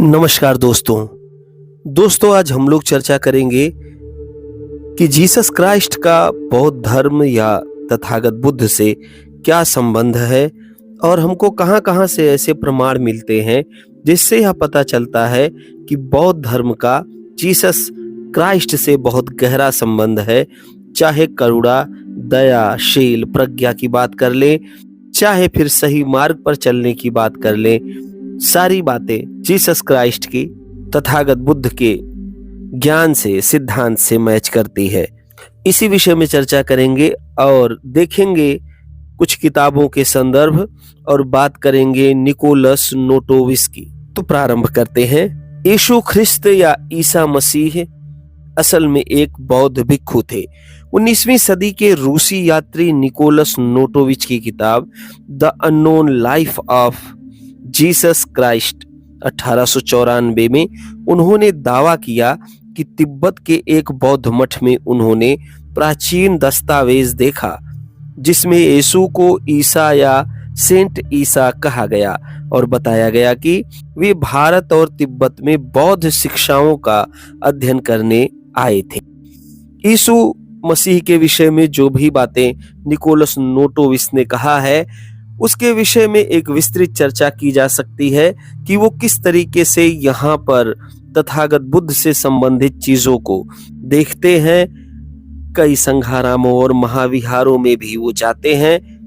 नमस्कार दोस्तों आज हम लोग चर्चा करेंगे कि जीसस क्राइस्ट का बौद्ध धर्म या तथागत बुद्ध से क्या संबंध है और हमको कहां-कहां से ऐसे प्रमाण मिलते हैं जिससे यह पता चलता है कि बौद्ध धर्म का जीसस क्राइस्ट से बहुत गहरा संबंध है। चाहे करुणा, दया, शील, प्रज्ञा की बात कर लें, चाहे फिर सही मार्ग पर चलने की बात कर लें, सारी बातें जीसस क्राइस्ट की तथागत बुद्ध के ज्ञान से, सिद्धांत से मैच करती है। इसी विषय में चर्चा करेंगे और देखेंगे कुछ किताबों के संदर्भ और बात करेंगे निकोलस नोटोविस की। तो प्रारंभ करते हैं। यीशु ख्रिस्त या ईसा मसीह असल में एक बौद्ध भिक्षु थे। 19वीं सदी के रूसी यात्री निकोलस नोटोविच की किताब the unknown life of Jesus Christ 1894 में उन्होंने दावा किया कि तिब्बत के एक बौद्ध मठ में उन्होंने प्राचीन दस्तावेज देखा जिसमें यीशु को ईसा या सेंट ईसा कहा गया और बताया गया कि वे भारत और तिब्बत में बौद्ध शिक्षाओं का अध्ययन करने आए थे। यीशु मसीह के विषय में जो भी बातें निकोलस नोटोविस ने कहा है उसके विषय में एक विस्तृत चर्चा की जा सकती है कि वो किस तरीके से यहाँ पर तथागत बुद्ध से संबंधित चीजों को देखते हैं। कई संघारामों और महाविहारों में भी वो जाते हैं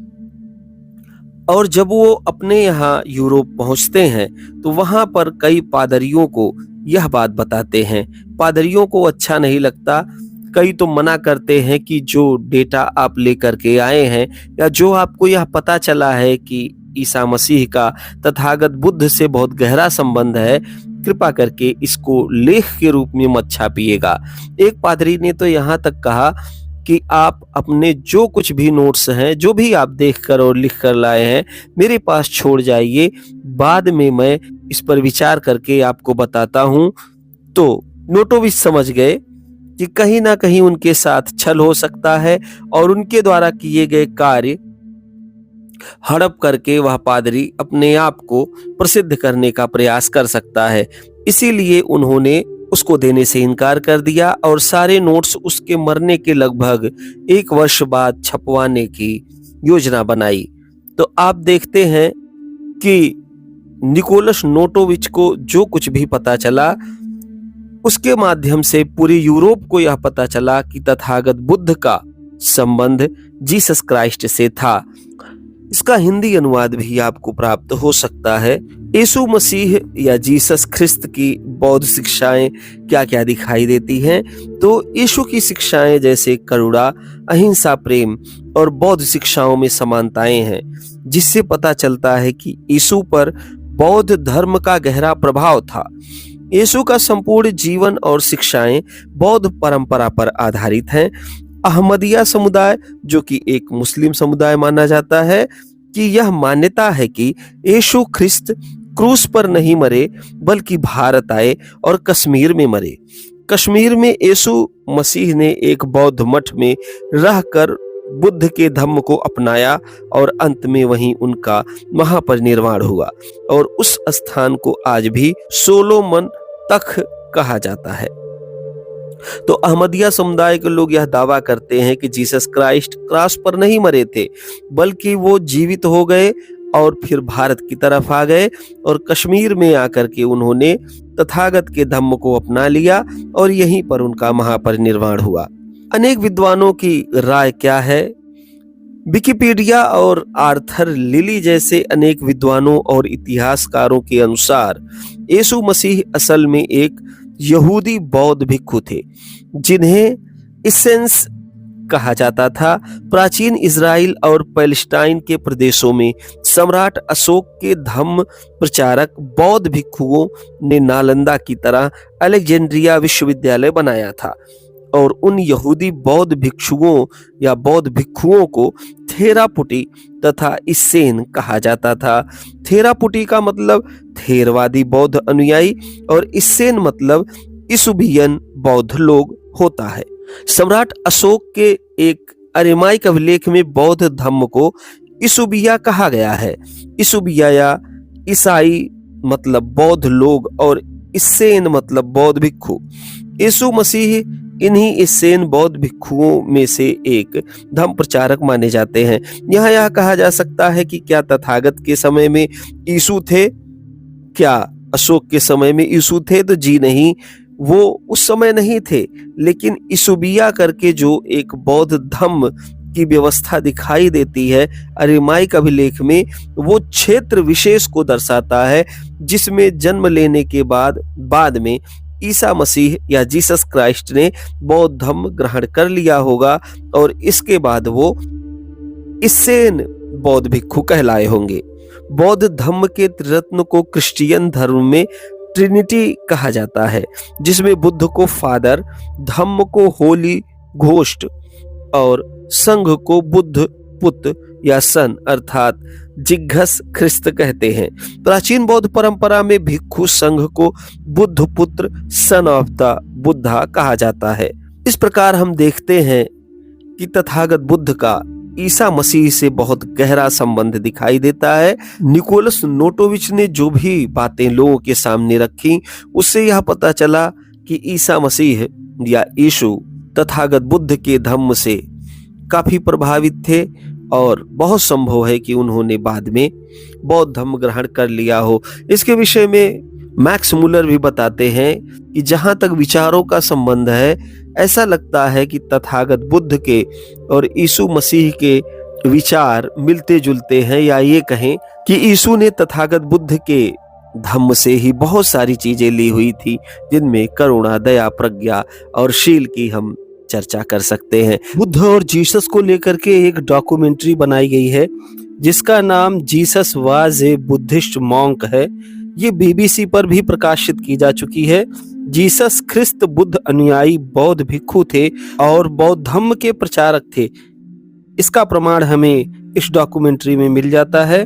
और जब वो अपने यहाँ यूरोप पहुंचते हैं तो वहां पर कई पादरियों को यह बात बताते हैं। पादरियों को अच्छा नहीं लगता। कई तो मना करते हैं कि जो डेटा आप लेकर के आए हैं या जो आपको यह पता चला है कि ईसा मसीह का तथागत बुद्ध से बहुत गहरा संबंध है, कृपा करके इसको लेख के रूप में मत छापिएगा। एक पादरी ने तो यहाँ तक कहा कि आप अपने जो कुछ भी नोट्स हैं, जो भी आप देखकर और लिख कर लाए हैं, मेरे पास छोड़ जाइए, बाद में मैं इस पर विचार करके आपको बताता हूं। तो नोटोविच समझ गए कि कहीं ना कहीं उनके साथ छल हो सकता है और उनके द्वारा किए गए कार्य हड़प करके वह पादरी अपने आप को प्रसिद्ध करने का प्रयास कर सकता है। इसीलिए उन्होंने उसको देने से इनकार कर दिया और सारे नोट्स उसके मरने के लगभग 1 वर्ष बाद छपवाने की योजना बनाई। तो आप देखते हैं कि निकोलस नोटोविच को जो कुछ भी पता चला उसके माध्यम से पूरे यूरोप को यह पता चला कि तथागत बुद्ध का संबंध जीसस क्राइस्ट से था। इसका हिंदी अनुवाद भी आपको प्राप्त हो सकता है। यीशु मसीह या जीसस ख्रिस्त की बौद्ध शिक्षाएं क्या क्या दिखाई देती हैं? तो यीशु की शिक्षाएं जैसे करुणा, अहिंसा, प्रेम और बौद्ध शिक्षाओं में समानताएं हैं, जिससे पता चलता है कि यीशु पर बौद्ध धर्म का गहरा प्रभाव था। यीशु का संपूर्ण जीवन और शिक्षाएं बौद्ध परंपरा पर आधारित हैं। अहमदिया समुदाय, जो कि एक मुस्लिम समुदाय माना जाता है, कि यह मान्यता है कि यीशु ख्रिस्त क्रूस पर नहीं मरे बल्कि भारत आए और कश्मीर में मरे। कश्मीर में यीशु मसीह ने एक बौद्ध मठ में रहकर बुद्ध के धम्म को अपनाया और अंत में वहीं उनका महापरिनिर्वाण हुआ और उस स्थान को आज भी सोलोमन तख कहा जाता है। तो अहमदिया समुदाय के लोग यह दावा करते हैं कि जीसस क्राइस्ट क्रॉस पर नहीं मरे थे बल्कि वो जीवित हो गए और फिर भारत की तरफ आ गए और कश्मीर में आकर के उन्होंने तथागत के धम्म को अपना लिया और यहीं पर उनका महापरिनिर्वाण हुआ। अनेक विद्वानों की राय क्या है? विकिपीडिया और आर्थर लिली जैसे अनेक विद्वानों और इतिहासकारों के अनुसार यीशु मसीह असल में एक यहूदी बौद्ध भिक्षु थे जिन्हें इसेंस कहा जाता था। प्राचीन इज़राइल और पैलेस्टाइन के प्रदेशों में सम्राट अशोक के धम्म प्रचारक बौद्ध भिक्षुओं ने नालंदा की तरह अलेक्जेंड्रिया विश्वविद्यालय बनाया था और उन यहूदी बौद्ध भिक्षुओं या बौद्ध भिक्षुओं को थेरापुटी तथा इसेन कहा जाता था। थेरापुटी का मतलब थेरवादी बौद्ध अनुयायी और इसेन मतलब इसुबियन बौद्ध लोग होता है। सम्राट अशोक के एक अरेमाइक अभिलेख में बौद्ध धम्म को इसुबिया कहा गया है। इसुबिया या ईसाई मतलब बौद्ध लोग और इस्सेन मतलब बौद्ध भिक्षु। यीशु मसीह इन्हीं इस्सेन बौद्ध भिक्षुओं में से एक धर्म प्रचारक माने जाते हैं। यहाँ यह कहा जा सकता है कि क्या तथागत के समय में यीशु थे? क्या अशोक के समय में यीशु थे? तो जी नहीं, वो उस समय नहीं थे। लेकिन इसूबिया करके जो एक बौद्ध धम्म की व्यवस्था दिखाई देती है अरिमाइक अभिलेख में, वो क्षेत्र विशेष को दर्शाता है जिसमें जन्म लेने के बाद में ईसा मसीह या जीसस क्राइस्ट ने बौद्ध धम्म ग्रहण कर लिया होगा और इसके बाद वो इस्सेन बौद्ध भिक्षु कहलाए होंगे। बौद्ध धम्म के त्रिरत्न को क्रिश्चियन धर्म में ट्रिनिटी कहा जाता है, जिसमें बुद्ध को फादर, धम्म को होली घोस्ट और संघ को बुद्ध पुत्र या सन अर्थात जिघस ख्रिस्त कहते हैं। प्राचीन बौद्ध परंपरा में भिक्षु संघ को बुद्ध पुत्र सन ऑफ द बुद्धा कहा जाता है। इस प्रकार हम देखते हैं कि तथागत बुद्ध का ईसा मसीह से बहुत गहरा संबंध दिखाई देता है। निकोलस नोटोविच ने जो भी बातें लोगों के सामने रखी, उससे यह पता चला कि ईसा मसीह या यीशु तथागत बुद्ध के धम्म से काफी प्रभावित थे और बहुत संभव है कि उन्होंने बाद में बौद्ध धम्म ग्रहण कर लिया हो। इसके विषय में मैक्स मुलर भी बताते हैं कि जहां तक विचारों का संबंध है, ऐसा लगता है कि तथागत बुद्ध के और यीशु मसीह के विचार मिलते जुलते हैं, या ये कहें कि यीशु ने तथागत बुद्ध के धम्म से ही बहुत सारी चीजें ली हुई थी, जिनमें करुणा, दया, प्रज्ञा और शील की हम चर्चा कर सकते हैं। बुद्ध और जीसस को लेकर के एक डॉक्यूमेंट्री बनाई गई है जिसका नाम Jesus was a Buddhist monk है। ये बीबीसी पर भी प्रकाशित की जा चुकी है। जीसस ख्रिस्त बुद्ध अनुयायी बौद्ध भिक्षु थे और बौद्ध धम्म के प्रचारक थे। इसका प्रमाण हमें इस डॉक्यूमेंट्री में मिल जाता है।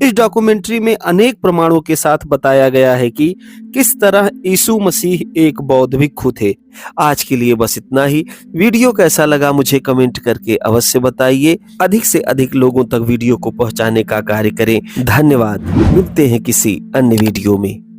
इस डॉक्यूमेंट्री में अनेक प्रमाणों के साथ बताया गया है कि किस तरह यीशु मसीह एक बौद्ध भिक्षु थे। आज के लिए बस इतना ही। वीडियो कैसा लगा मुझे कमेंट करके अवश्य बताइए। अधिक से अधिक लोगों तक वीडियो को पहुंचाने का कार्य करें। धन्यवाद। मिलते हैं किसी अन्य वीडियो में।